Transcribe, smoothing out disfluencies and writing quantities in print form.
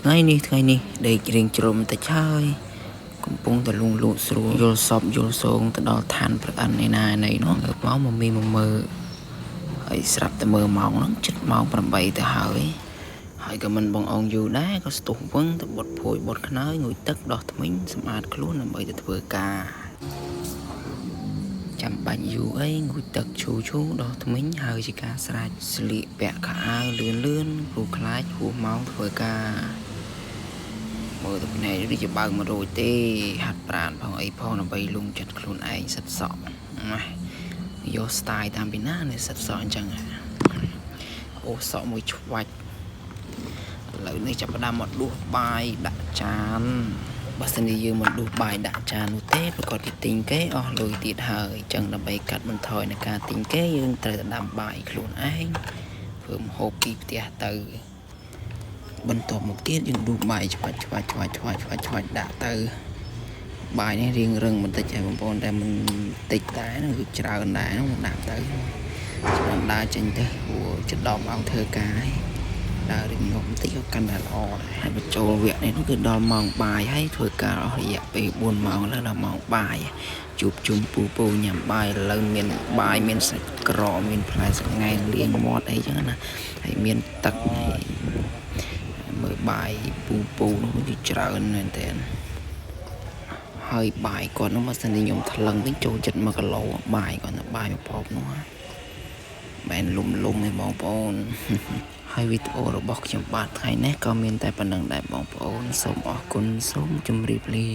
ថ្ងៃនេះដេករៀងជ្រុំតែឆើយកំពុងតែលងលក់ស្រួលយល់សពយល់សងទៅដល់ឋានប្រអិនឯណាណីនោះលើកមកមីមកមើលហើយស្រាប់តែមើលម៉ោងហ្នឹងចិត្តម៉ោង8ទៅហើយក៏មិនបងអងយូរដែរក៏ស្ទុះវឹងទៅបត់ភួយបត់ខ្នើយងុយទឹកដោះថ្មិញសម្អាតខ្លួនដើម្បីទៅធ្វើការចាំបាច់យូរអីងុយទឹកឈូដោះថ្មិញហើយជាការស្រេចស្លៀកពាក់ខោអាវលឿនព្រោះខ្លាចហួសម៉ោងធ្វើការមើលទៅភ្នែកដូចជាបើកមករួចទេហាត់ប្រាណផងអីផងដើម្បីលុងចិត្តខ្លួនឯងសិតសក់ណាយក style តាមពីណានេះសិតសក់អញ្ចឹងអូសក់មួយឆ្វាច់ឥឡូវនេះចាប់ផ្ដើមមកដួសបាយដាក់ចានបើសិនជាយើងមិនដួសបាយដាក់ចាននោះទេប្រកាសពីទិញគេអស់លុយទៀតហើយអញ្ចឹងដើម្បីកាត់បន្ថយនៃការទិញគេយើងត្រូវតែដាំបាយខ្លួនឯងធ្វើម្ហូបពីផ្ទះទៅបន្ទាប់មកទៀតយើងដួសបាយឆ្វាច់ដាក់ទៅបាយនេះរៀងរឹងបន្តិចហើយបងប្អូនតែមិនតិចតែនឹងគឺច្រើនដែរនោះដាក់ទៅច្រើនដើរចេញទៅព្រោះចិត្តដល់ម៉ោងធ្វើការហើយដើររៀងងប់បន្តិចក៏កាន់តែល្អដែរហើយបញ្ចូលវគ្គនេះគឺដល់ម៉ោងបាយហើយធ្វើការអស់រយៈពេល4ម៉ោងแล้วដល់ម៉ោងបាយជួបជុំពូញ៉ាំបាយឥឡូវមានបាយមានសាច់ក្រកមានផ្លែស្ងែងលាងមាត់អីចឹងណាហើយមានទឹកហើយមើលបាយពូនោះវាច្រើនមែនតើហើយបាយគាត់នោះមកសិនខ្ញុំថ្លឹងវិញចូលចិត្ត1គីឡូបាយគាត់ទៅបាយប្រភពនោះមិនលុំទេបងប្អូនហើយវីដេអូរបស់ខ្ញុំបាទថ្ងៃនេះក៏មានតែប៉ុណ្្នឹងដែរបងប្អូនសូមអរគុណសូមជម្រាបលា